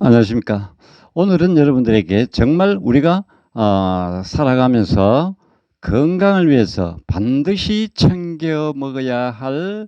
안녕하십니까. 오늘은 여러분들에게 정말 우리가 살아가면서 건강을 위해서 반드시 챙겨 먹어야 할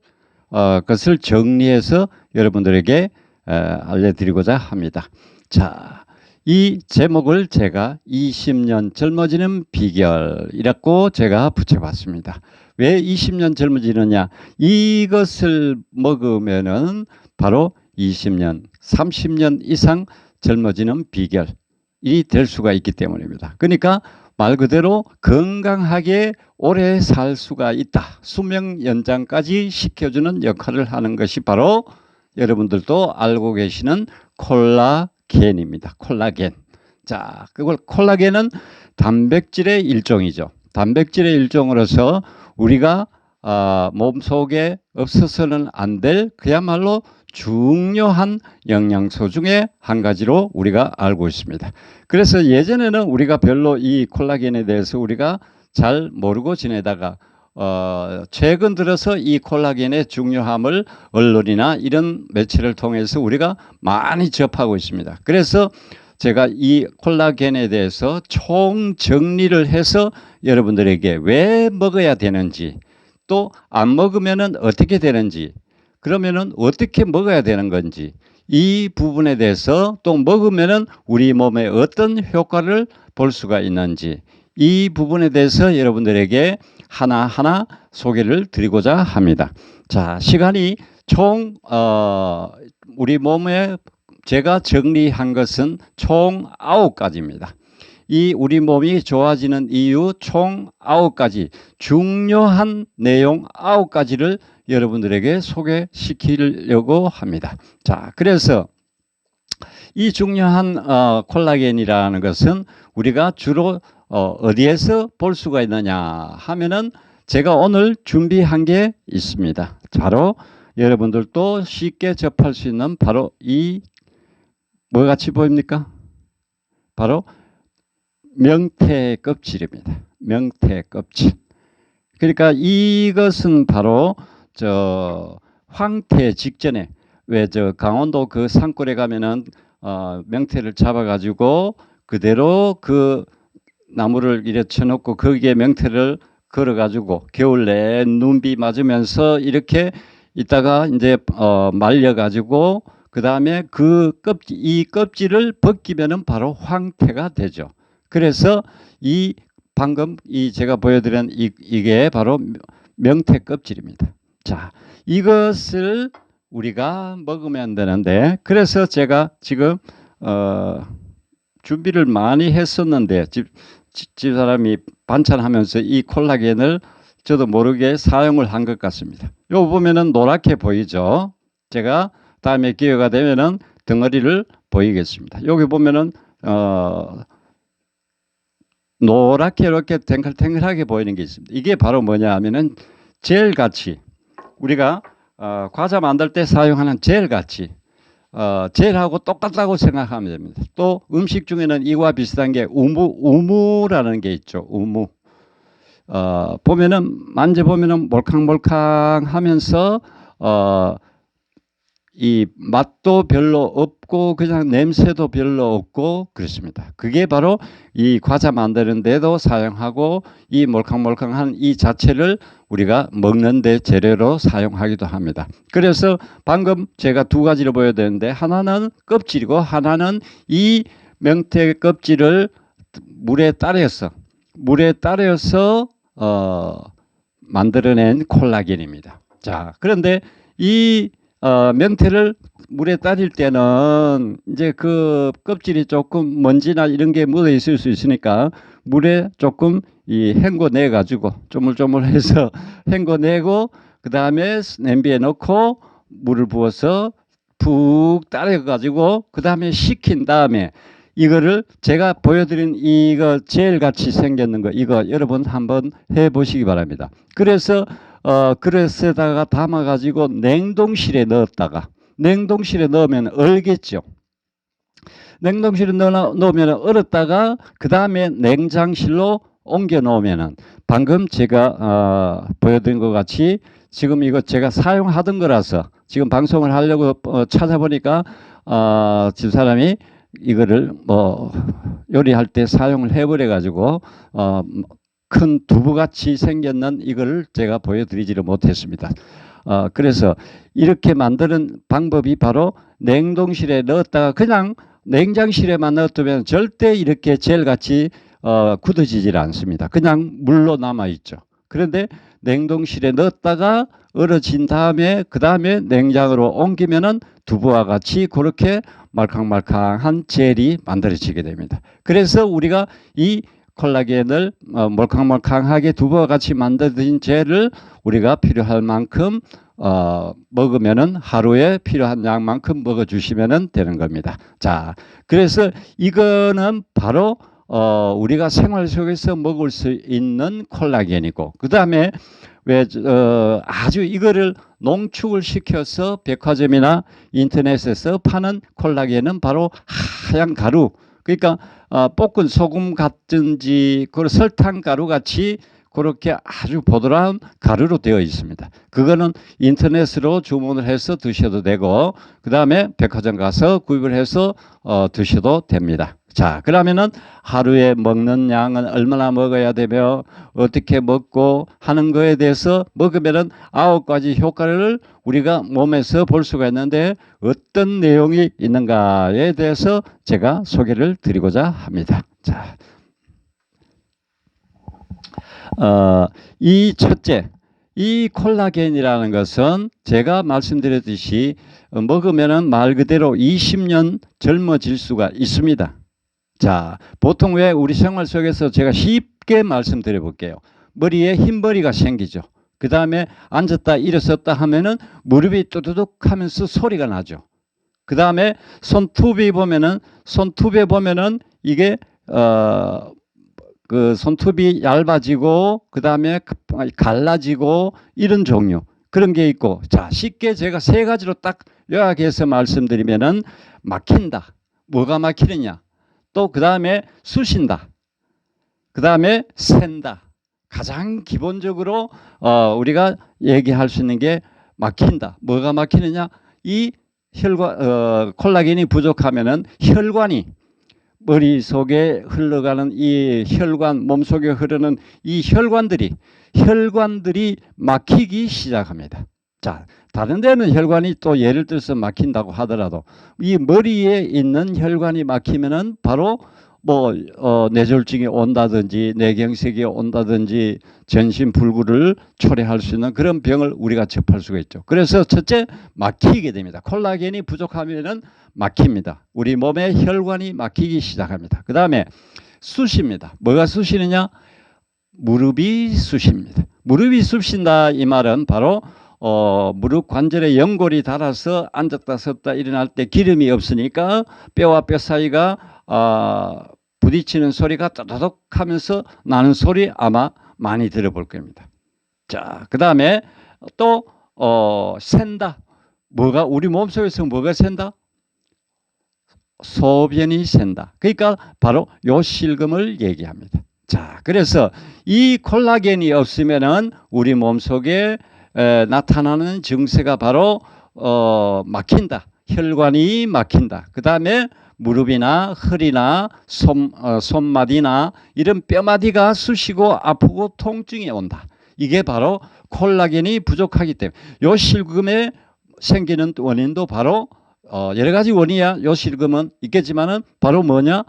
것을 정리해서 여러분들에게 알려드리고자 합니다. 자, 이 제목을 제가 20년 젊어지는 비결이라고 제가 붙여봤습니다. 왜 20년 젊어지느냐? 이것을 먹으면은 바로 20년, 30년 이상 젊어지는 비결이 될 수가 있기 때문입니다. 그러니까 말 그대로 건강하게 오래 살 수가 있다. 수명 연장까지 시켜주는 역할을 하는 것이 바로 여러분들도 알고 계시는 콜라겐입니다. 콜라겐. 자, 그걸 콜라겐은 단백질의 일종이죠. 단백질의 일종으로서 우리가 몸속에 없어서는 안 될 그야말로 중요한 영양소 중에 한 가지로 우리가 알고 있습니다. 그래서 예전에는 우리가 별로 이 콜라겐에 대해서 우리가 잘 모르고 지내다가 최근 들어서 이 콜라겐의 중요함을 언론이나 이런 매체를 통해서 우리가 많이 접하고 있습니다. 그래서 제가 이 콜라겐에 대해서 총 정리를 해서 여러분들에게 왜 먹어야 되는지, 또 안 먹으면은 어떻게 되는지, 그러면은 어떻게 먹어야 되는 건지, 이 부분에 대해서 또 먹으면은 우리 몸에 어떤 효과를 볼 수가 있는지, 이 부분에 대해서 여러분들에게 하나하나 소개를 드리고자 합니다. 자, 시간이 총 우리 몸에 제가 정리한 것은 총 9가지입니다. 이 우리 몸이 좋아지는 이유 총 9가지 중요한 내용 9가지를 여러분들에게 소개시키려고 합니다. 자, 그래서 이 중요한 콜라겐이라는 것은 우리가 주로 어디에서 볼 수가 있느냐 하면은 제가 오늘 준비한 게 있습니다. 바로 여러분들도 쉽게 접할 수 있는 바로 이 뭐 같이 보입니까? 바로 명태 껍질입니다. 명태 껍질. 그러니까 이것은 바로 황태 직전에 왜 강원도 그 산골에 가면은 명태를 잡아가지고 그대로 그 나무를 이래 쳐놓고 거기에 명태를 걸어가지고 겨울 내에 눈비 맞으면서 이렇게 있다가 이제 말려가지고 그 다음에 이 껍질을 벗기면은 바로 황태가 되죠. 그래서 이 방금 제가 보여드린 이게 바로 명태 껍질입니다. 자, 이것을 우리가 먹으면 되는데, 그래서 제가 지금 준비를 많이 했었는데 집사람이 반찬하면서 이 콜라겐을 저도 모르게 사용을 한 것 같습니다. 요 보면은 노랗게 보이죠. 제가 다음에 기회가 되면은 덩어리를 보이겠습니다. 여기 보면은 노랗게 이렇게 탱글탱글하게 보이는 게 있습니다. 이게 바로 뭐냐 하면은 젤같이 우리가 과자 만들 때 사용하는 젤같이 젤하고 똑같다고 생각하면 됩니다. 또 음식 중에는 이와 비슷한 게 우무라는 게 있죠. 우무. 보면은 만져보면은 몰캉몰캉 하면서 이 맛도 별로 없고 그냥 냄새도 별로 없고 그렇습니다. 그게 바로 이 과자 만드는 데도 사용하고 이 몰캉몰캉한 이 자체를 우리가 먹는 데 재료로 사용하기도 합니다. 그래서 방금 제가 두 가지를 보여드렸는데 하나는 껍질이고 하나는 이 명태 껍질을 물에 따라서 만들어낸 콜라겐입니다. 자, 그런데 이 명태를 물에 따릴 때는 이제 그 껍질이 조금 먼지나 이런 게 묻어 있을 수 있으니까 물에 조금 헹궈내 가지고 조물조물해서 헹궈내고 그 다음에 냄비에 넣고 물을 부어서 푹 따려 가지고 그 다음에 식힌 다음에 이거를 제가 보여드린 이거 젤 같이 생겼는 거 이거 여러분 한번 해보시기 바랍니다. 그래서 그릇에다가 담아가지고 냉동실에 넣었다가 냉동실에 넣으면 얼겠죠. 냉동실에 넣으면 얼었다가 그 다음에 냉장실로 옮겨 놓으면은 방금 제가 보여드린 것 같이 지금 이거 제가 사용하던 거라서 지금 방송을 하려고 찾아보니까 집사람이 이거를 뭐 요리할 때 사용을 해버려 가지고 큰 두부같이 생겼는 이걸 제가 보여드리지를 못했습니다. 그래서 이렇게 만드는 방법이 바로 냉동실에 넣었다가 그냥 냉장실에만 넣어두면 절대 이렇게 젤같이 굳어지질 않습니다. 그냥 물로 남아있죠. 그런데 냉동실에 넣었다가 얼어진 다음에 그 다음에 냉장으로 옮기면은 두부와 같이 그렇게 말캉말캉한 젤이 만들어지게 됩니다. 그래서 우리가 이 콜라겐을 몰캉몰캉하게 두부와 같이 만들어진 젤을 우리가 필요할 만큼 먹으면은 하루에 필요한 양만큼 먹어주시면 되는 겁니다. 자, 그래서 이거는 바로 우리가 생활 속에서 먹을 수 있는 콜라겐이고, 그 다음에 왜 아주 이거를 농축을 시켜서 백화점이나 인터넷에서 파는 콜라겐은 바로 하얀 가루, 그러니까 볶은 소금 같은지 그 설탕 가루 같이 그렇게 아주 보드라운 가루로 되어 있습니다. 그거는 인터넷으로 주문을 해서 드셔도 되고, 그 다음에 백화점 가서 구입을 해서 드셔도 됩니다. 자, 그러면은 하루에 먹는 양은 얼마나 먹어야 되며 어떻게 먹고 하는 거에 대해서 먹으면은 9가지 효과를 우리가 몸에서 볼 수가 있는데 어떤 내용이 있는가에 대해서 제가 소개를 드리고자 합니다. 자, 이 첫째, 이 콜라겐이라는 것은 제가 말씀드렸듯이 먹으면은 말 그대로 20년 젊어질 수가 있습니다. 자, 보통 왜 우리 생활 속에서 제가 쉽게 말씀드려 볼게요. 머리에 흰머리가 생기죠. 그 다음에 앉았다 일어섰다 하면은 무릎이 뚜두둑 하면서 소리가 나죠. 그 다음에 손톱에 보면은 이게 그 손톱이 얇아지고 그 다음에 갈라지고 이런 종류 그런 게 있고, 자, 쉽게 제가 3가지로 딱 요약해서 말씀드리면은 막힌다. 뭐가 막히느냐? 또 그 다음에 쑤신다. 그 다음에 샌다. 가장 기본적으로 우리가 얘기할 수 있는 게 막힌다. 뭐가 막히느냐? 이 혈관 콜라겐이 부족하면은 혈관이 머릿속에 흘러가는 이 혈관, 몸속에 흐르는 이 혈관들이 막히기 시작합니다. 자, 다른 데는 혈관이 또 예를 들어서 막힌다고 하더라도 이 머리에 있는 혈관이 막히면은 바로 뭐 뇌졸중이 온다든지 뇌경색이 온다든지 전신불구를 초래할 수 있는 그런 병을 우리가 접할 수가 있죠. 그래서 첫째, 막히게 됩니다. 콜라겐이 부족하면은 막힙니다. 우리 몸의 혈관이 막히기 시작합니다. 그 다음에 쑤십니다. 뭐가 쑤시느냐? 무릎이 쑤십니다. 무릎이 쑤신다 이 말은 바로 무릎 관절에 연골이 닳아서 앉았다 섰다 일어날 때 기름이 없으니까 뼈와 뼈 사이가 부딪히는 소리가 따다닥 하면서 나는 소리 아마 많이 들어볼 겁니다. 자, 그 다음에 또 샌다. 뭐가 우리 몸속에서 뭐가 샌다? 소변이 샌다. 그러니까 바로 요실금을 얘기합니다. 자, 그래서 이 콜라겐이 없으면은 우리 몸속에 나타나는 증세가 바로 막힌다. 혈관이 막힌다. 그 다음에 무릎이나 허리나 손마디나 이런 뼈마디가 쑤시고 아프고 통증이 온다. 이게 바로 콜라겐이 부족하기 때문에 요실금에 생기는 원인도 바로 여러 가지 원인이야. 요실금은 있겠지만은 바로 뭐냐?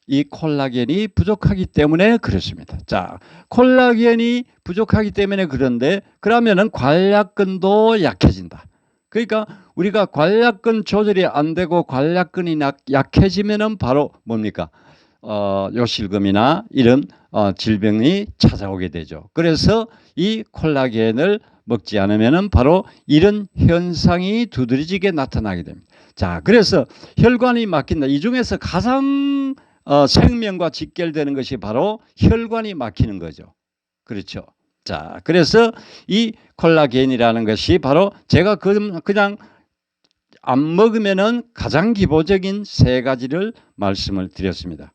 이 콜라겐이 부족하기 때문에 그렇습니다. 자, 콜라겐이 부족하기 때문에 그런데 그러면은 관략근도 약해진다. 그러니까 우리가 관략근 조절이 안 되고 관략근이 약해지면은 바로 뭡니까? 요실금이나 이런 질병이 찾아오게 되죠. 그래서 이 콜라겐을 먹지 않으면은 바로 이런 현상이 두드러지게 나타나게 됩니다. 자, 그래서 혈관이 막힌다. 이 중에서 가장 생명과 직결되는 것이 바로 혈관이 막히는 거죠. 그렇죠. 자, 그래서 이 콜라겐이라는 것이 바로 제가 그냥 안 먹으면은 가장 기본적인 3가지를 말씀을 드렸습니다.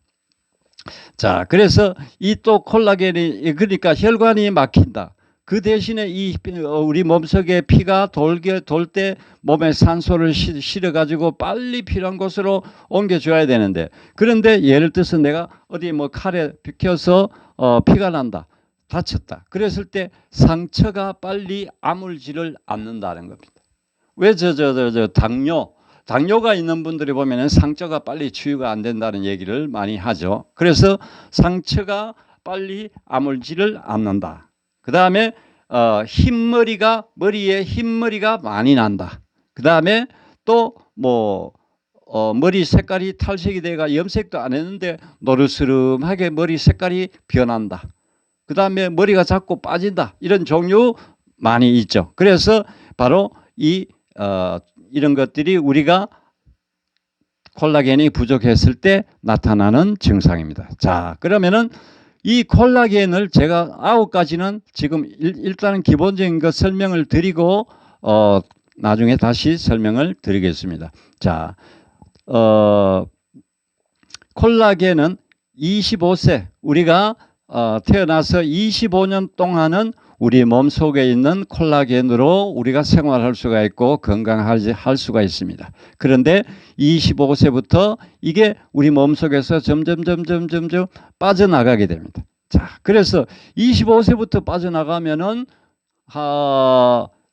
자, 그래서 이 또 콜라겐이 그러니까 혈관이 막힌다. 그 대신에 우리 몸속에 피가 돌 때 몸에 산소를 실어 가지고 빨리 필요한 곳으로 옮겨줘야 되는데, 그런데 예를 들어서 내가 어디 뭐 칼에 비켜서 피가 난다, 다쳤다, 그랬을 때 상처가 빨리 아물지를 않는다는 겁니다. 왜 당뇨가 있는 분들이 보면은 상처가 빨리 치유가 안 된다는 얘기를 많이 하죠. 그래서 상처가 빨리 아물지를 않는다. 그 다음에 머리에 흰머리가 많이 난다. 그 다음에 또 뭐 머리 색깔이 탈색이 돼가 염색도 안 했는데 노르스름하게 머리 색깔이 변한다. 그 다음에 머리가 자꾸 빠진다. 이런 종류 많이 있죠. 그래서 바로 이런 것들이 우리가 콜라겐이 부족했을 때 나타나는 증상입니다. 자, 그러면은 이 콜라겐을 제가 9가지는 지금 일단은 기본적인 것 설명을 드리고 나중에 다시 설명을 드리겠습니다. 자, 콜라겐은 25세 우리가 태어나서 25년 동안은 우리 몸속에 있는 콜라겐으로 우리가 생활할 수가 있고 건강할 수가 있습니다. 그런데 25세부터 이게 우리 몸속에서 점점 빠져나가게 됩니다. 자, 그래서 25세부터 빠져나가면은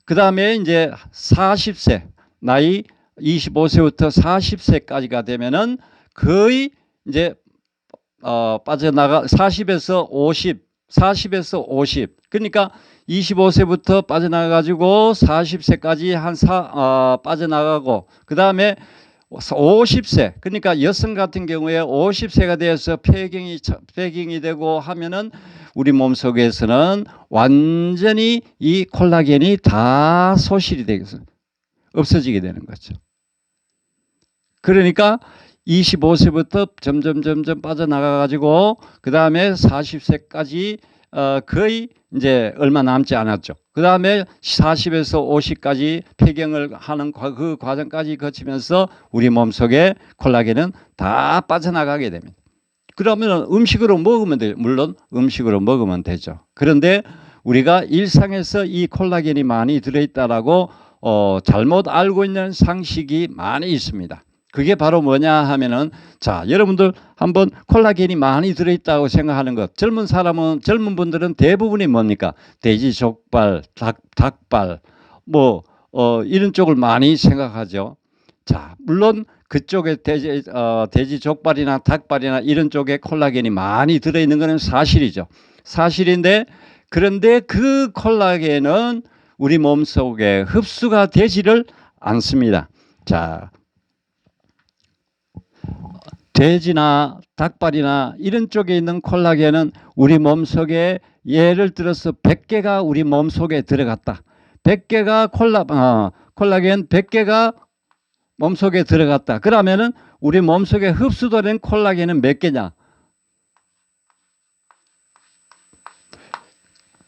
그 다음에 이제 40세 나이 25세부터 40세까지가 되면은 거의 이제 빠져나가 40에서 50 그러니까 25세부터 빠져나가가지고 40세까지 빠져나가고, 그 다음에 50세 그러니까 여성 같은 경우에 50세가 되어서 폐경이 되고 하면은 우리 몸속에서는 완전히 이 콜라겐이 다 소실이 되겠어, 없어지게 되는 거죠. 그러니까 25세부터 점점 빠져나가 가지고 그 다음에 40세까지 거의 이제 얼마 남지 않았죠. 그 다음에 40에서 50까지 폐경을 하는 그 과정까지 거치면서 우리 몸속에 콜라겐은 다 빠져나가게 됩니다. 그러면 음식으로 먹으면 돼요. 물론 음식으로 먹으면 되죠. 그런데 우리가 일상에서 이 콜라겐이 많이 들어있다라고 잘못 알고 있는 상식이 많이 있습니다. 그게 바로 뭐냐 하면은, 자, 여러분들 한번 콜라겐이 많이 들어있다고 생각하는 것, 젊은 분들은 대부분이 뭡니까? 돼지 족발, 닭발, 이런 쪽을 많이 생각하죠. 자, 물론 그쪽에 돼지 족발이나 닭발이나 이런 쪽에 콜라겐이 많이 들어있는 것은 사실이죠. 사실인데, 그런데 그 콜라겐은 우리 몸속에 흡수가 되지를 않습니다. 자, 돼지나 닭발이나 이런 쪽에 있는 콜라겐은 우리 몸속에 예를 들어서 100개가 우리 몸속에 들어갔다. 100개가 콜라겐 100개가 몸속에 들어갔다. 그러면은 우리 몸속에 흡수된 콜라겐은 몇 개냐?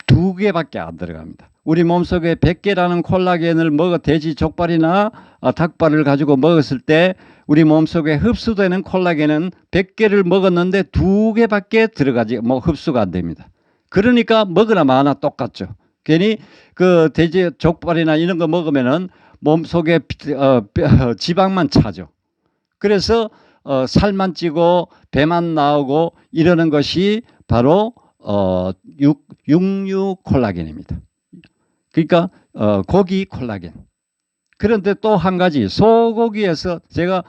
2개밖에 안 들어갑니다. 우리 몸속에 100개라는 콜라겐을 돼지 족발이나 닭발을 가지고 먹었을 때 우리 몸속에 흡수되는 콜라겐은 100개를 먹었는데 2개밖에 흡수가 안 됩니다. 그러니까 먹으나 마나 똑같죠. 괜히 그 돼지 족발이나 이런 거 먹으면은 몸속에 지방만 차죠. 그래서 살만 찌고 배만 나오고 이러는 것이 바로 육류 콜라겐입니다. 그러니까 고기 콜라겐. 그런데 또 한 가지, 소고기에서 제가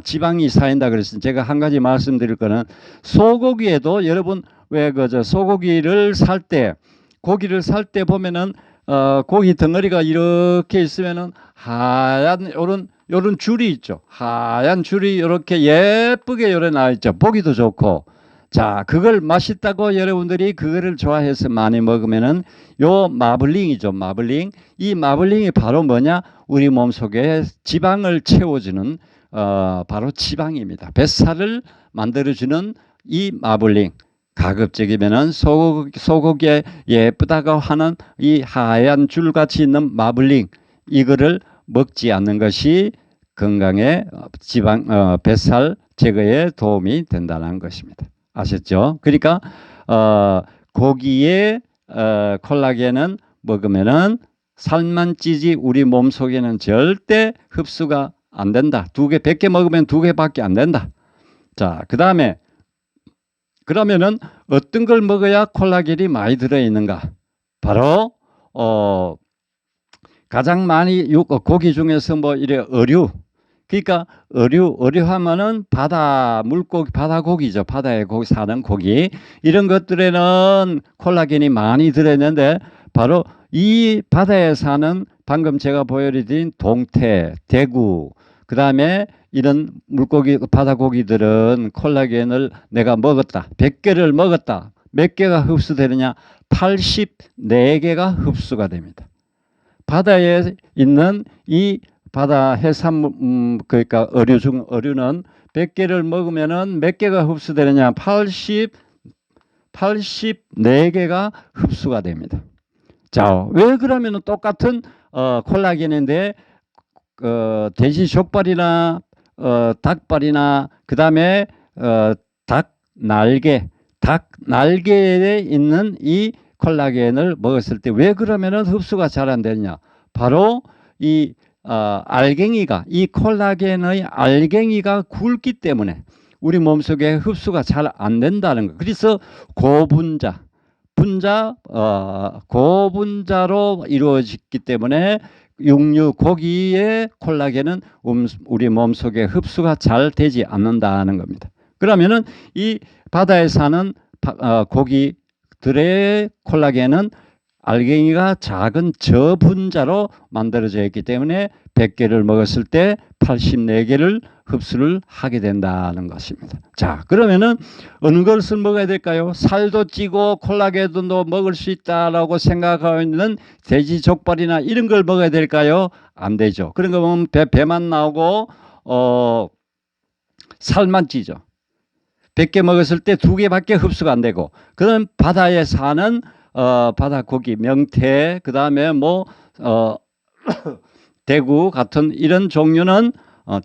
지방이 쌓인다 그랬으니 제가 한 가지 말씀드릴 거는, 소고기에도 여러분 왜 소고기를 살 때, 고기를 살 때 보면은 고기 덩어리가 이렇게 있으면은 하얀 요런 줄이 있죠. 하얀 줄이 이렇게 예쁘게 요래 나와 있죠. 보기도 좋고. 자, 그걸 맛있다고 여러분들이 그거를 좋아해서 많이 먹으면은 요 마블링이죠. 마블링. 이 마블링이 바로 뭐냐? 우리 몸속에 지방을 채워주는 바로 지방입니다. 뱃살을 만들어주는 이 마블링. 가급적이면은 소고기에 예쁘다고 하는 이 하얀 줄같이 있는 마블링, 이거를 먹지 않는 것이 건강에 뱃살 제거에 도움이 된다는 것입니다. 아셨죠? 그러니까 고기에 콜라겐은 먹으면은 살만 찌지 우리 몸 속에는 절대 흡수가 안 된다. 2개, 100개 먹으면 2개밖에 안 된다. 자, 그 다음에 그러면은 어떤 걸 먹어야 콜라겐이 많이 들어있는가? 바로 가장 많이 고기 중에서 뭐 이래 어류. 그러니까 어류 하면은 바다 물고기, 바다 고기죠. 바다에 고기 사는 고기. 이런 것들에는 콜라겐이 많이 들어있는데 바로 이 바다에 사는 방금 제가 보여드린 동태, 대구, 그 다음에 이런 물고기, 바다 고기들은 콜라겐을 내가 먹었다. 100개를 먹었다. 몇 개가 흡수되느냐? 84개가 흡수가 됩니다. 바다에 있는 이 바다 해산물, 그러니까 어류는 100개를 먹으면은 몇 개가 흡수되느냐? 84개가 흡수가 됩니다. 자, 왜 그러면 똑같은 콜라겐인데 돼지 족발이나 닭발이나 그 다음에 닭 날개에 있는 이 콜라겐을 먹었을 때 왜 그러면은 흡수가 잘 안 되느냐? 바로 이 알갱이가, 이 콜라겐의 알갱이가 굵기 때문에 우리 몸속에 흡수가 잘 안 된다는 거. 그래서 고분자로 이루어졌기 때문에 육류, 고기의 콜라겐은 우리 몸속에 흡수가 잘 되지 않는다는 겁니다. 그러면은 이 바다에 사는 고기들의 콜라겐은 알갱이가 작은 저분자로 만들어져 있기 때문에 100개를 먹었을 때 84개를 흡수를 하게 된다는 것입니다. 자, 그러면은 어느 것을 먹어야 될까요? 살도 찌고 콜라겐도 먹을 수 있다라고 생각하고 있는 돼지 족발이나 이런 걸 먹어야 될까요? 안 되죠. 그런 거 보면 배만 나오고 살만 찌죠. 100개 먹었을 때 2개밖에 흡수가 안 되고, 그런 바다에 사는 바다 고기, 명태, 그 다음에 뭐 대구 같은 이런 종류는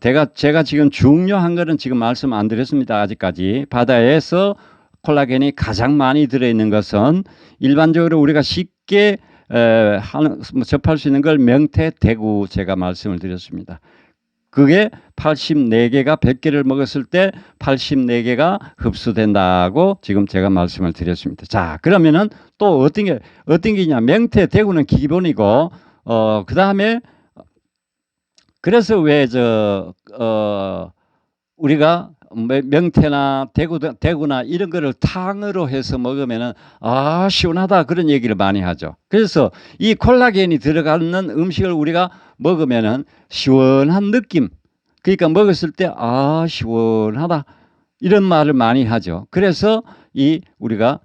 제가 지금 중요한 거는 지금 말씀 안 드렸습니다. 아직까지. 바다에서 콜라겐이 가장 많이 들어있는 것은 일반적으로 우리가 쉽게 접할 수 있는 걸 명태, 대구 제가 말씀을 드렸습니다. 그게 84개가 100개를 먹었을 때 84개가 흡수된다고 지금 제가 말씀을 드렸습니다. 자, 그러면은 또 어떤 게냐? 명태, 대구는 기본이고, 그 다음에 그래서 왜 우리가 명태나 대구나 이런 거를 탕으로 해서 먹으면은 시원하다 그런 얘기를 많이 하죠. 그래서 이 콜라겐이 들어가는 음식을 우리가 먹으면은 시원한 느낌, 그러니까 먹었을 때 시원하다 이런 말을 많이 하죠. 그래서 우리가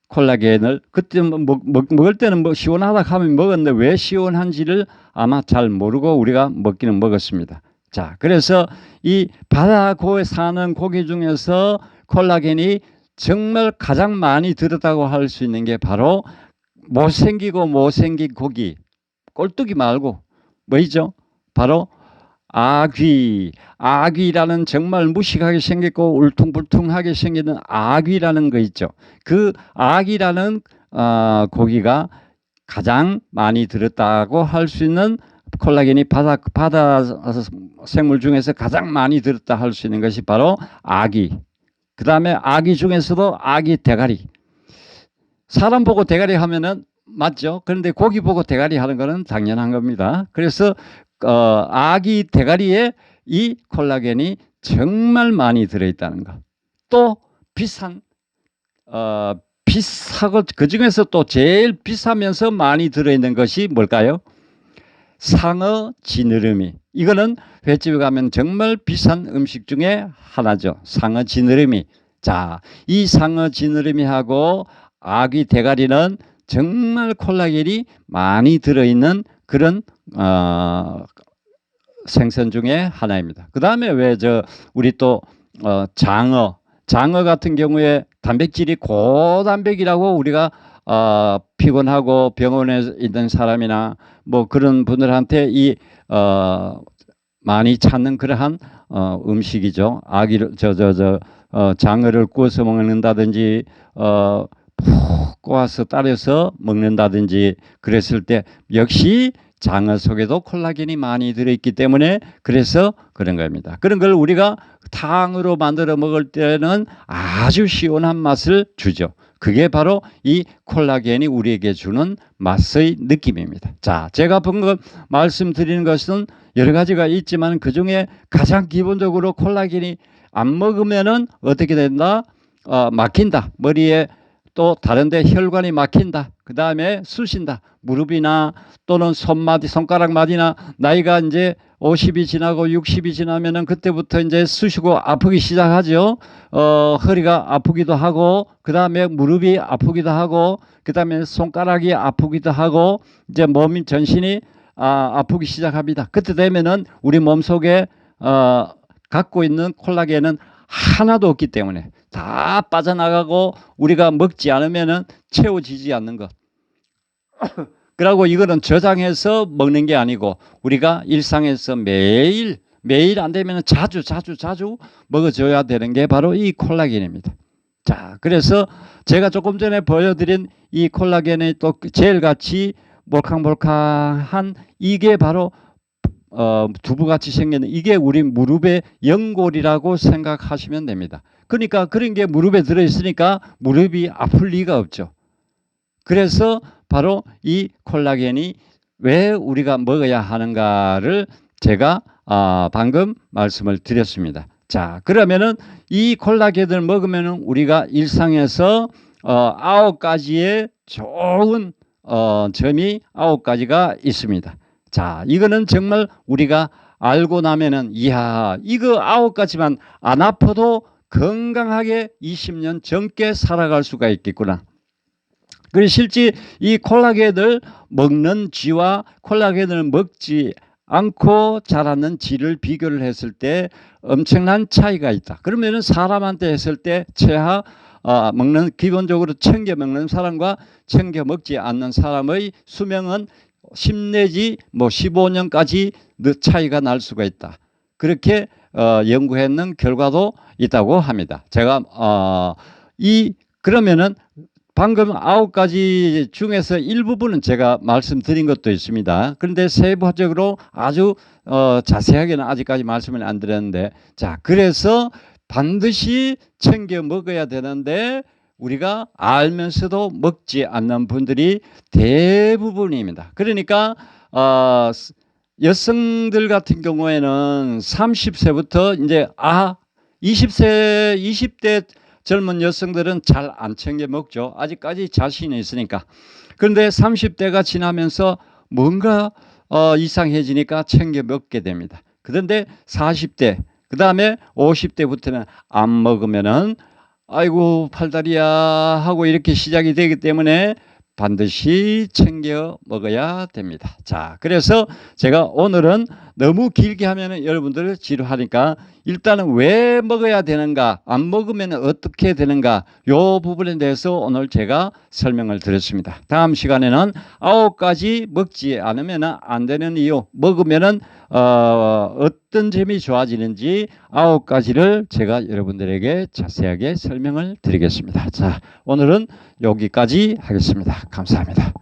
콜라겐을 그때 먹을 때는 뭐 시원하다 하면 먹었는데 왜 시원한지를 아마 잘 모르고 우리가 먹기는 먹었습니다. 자, 그래서 이 바다고에 사는 고기 중에서 콜라겐이 정말 가장 많이 들었다고 할 수 있는 게 바로 못생긴 고기, 꼴뚜기 말고 뭐이죠? 바로 아귀라는 정말 무식하게 생겼고 울퉁불퉁하게 생기는 아귀라는 거 있죠. 그 아귀라는 고기가 가장 많이 들었다고 할 수 있는 콜라겐이 바다 생물 중에서 가장 많이 들었다 할 수 있는 것이 바로 아귀. 그 다음에 아귀 중에서도 아귀 대가리. 사람 보고 대가리 하면은 맞죠? 그런데 고기 보고 대가리 하는 거는 당연한 겁니다. 그래서 아귀 대가리에 이 콜라겐이 정말 많이 들어있다는 것. 또 비싸고 그 중에서 또 제일 비싸면서 많이 들어있는 것이 뭘까요? 상어 지느러미. 이거는 횟집에 가면 정말 비싼 음식 중에 하나죠. 상어 지느러미. 자, 이 상어 지느러미하고 아귀 대가리는 정말 콜라겐이 많이 들어있는 그런 생선 중에 하나입니다. 그 다음에 우리 또 장어 같은 경우에 단백질이 고단백이라고 우리가 피곤하고 병원에 있는 사람이나 뭐 그런 분들한테 많이 찾는 그러한 음식이죠. 장어를 구워서 먹는다든지 푹 꼬아서 따려서 먹는다든지 그랬을 때 역시 장어 속에도 콜라겐이 많이 들어있기 때문에 그래서 그런 겁니다. 그런 걸 우리가 탕으로 만들어 먹을 때는 아주 시원한 맛을 주죠. 그게 바로 이 콜라겐이 우리에게 주는 맛의 느낌입니다. 자, 제가 방금 말씀드리는 것은 여러 가지가 있지만 그중에 가장 기본적으로 콜라겐이 안 먹으면은 어떻게 된다? 막힌다. 머리에 또 다른데 혈관이 막힌다. 그 다음에 쑤신다. 무릎이나 또는 손가락 마디나 나이가 이제 50이 지나고 60이 지나면은 그때부터 이제 쑤시고 아프기 시작하죠. 허리가 아프기도 하고, 그 다음에 무릎이 아프기도 하고, 그 다음에 손가락이 아프기도 하고, 이제 몸이 전신이 아프기 시작합니다. 그때 되면은 우리 몸 속에 갖고 있는 콜라겐은 하나도 없기 때문에 다 빠져나가고 우리가 먹지 않으면은 채워지지 않는 것. 그리고 이거는 저장해서 먹는 게 아니고 우리가 일상에서 매일 안 되면 자주 먹어줘야 되는 게 바로 이 콜라겐입니다. 자, 그래서 제가 조금 전에 보여드린 이 콜라겐의 또 젤같이 몰캉몰캉한 이게 바로 두부같이 생기는 이게 우리 무릎의 연골이라고 생각하시면 됩니다. 그러니까 그런 게 무릎에 들어있으니까 무릎이 아플 리가 없죠. 그래서 바로 이 콜라겐이 왜 우리가 먹어야 하는가를 제가 방금 말씀을 드렸습니다. 자, 그러면은 이 콜라겐을 먹으면은 우리가 일상에서 9가지의 좋은 점이 9가지가 있습니다. 자, 이거는 정말 우리가 알고 나면은 이야, 이거 9가지만 안 아파도 건강하게 20년 젊게 살아갈 수가 있겠구나. 그리고 실제 이 콜라겐을 먹는 쥐와 콜라겐을 먹지 않고 자라는 쥐를 비교를 했을 때 엄청난 차이가 있다. 그러면은 사람한테 했을 때 먹는 기본적으로 챙겨 먹는 사람과 챙겨 먹지 않는 사람의 수명은 10 내지 15년까지 차이가 날 수가 있다. 그렇게 연구했는 결과도 있다고 합니다. 제가 그러면은 방금 9가지 중에서 일부분은 제가 말씀드린 것도 있습니다. 그런데 세부적으로 아주 자세하게는 아직까지 말씀을 안 드렸는데, 자, 그래서 반드시 챙겨 먹어야 되는데 우리가 알면서도 먹지 않는 분들이 대부분입니다. 그러니까 여성들 같은 경우에는 30세부터 이제 20대 젊은 여성들은 잘 안 챙겨 먹죠. 아직까지 자신이 있으니까. 그런데 30대가 지나면서 뭔가 이상해지니까 챙겨 먹게 됩니다. 그런데 40대, 그 다음에 50대부터는 안 먹으면은 아이고 팔다리야 하고 이렇게 시작이 되기 때문에 반드시 챙겨 먹어야 됩니다. 자, 그래서 제가 오늘은 너무 길게 하면 여러분들 지루하니까 일단은 왜 먹어야 되는가, 안 먹으면 어떻게 되는가, 이 부분에 대해서 오늘 제가 설명을 드렸습니다. 다음 시간에는 9가지 먹지 않으면 안 되는 이유, 먹으면 어떤 점이 좋아지는지 9가지를 제가 여러분들에게 자세하게 설명을 드리겠습니다. 자, 오늘은 여기까지 하겠습니다. 감사합니다.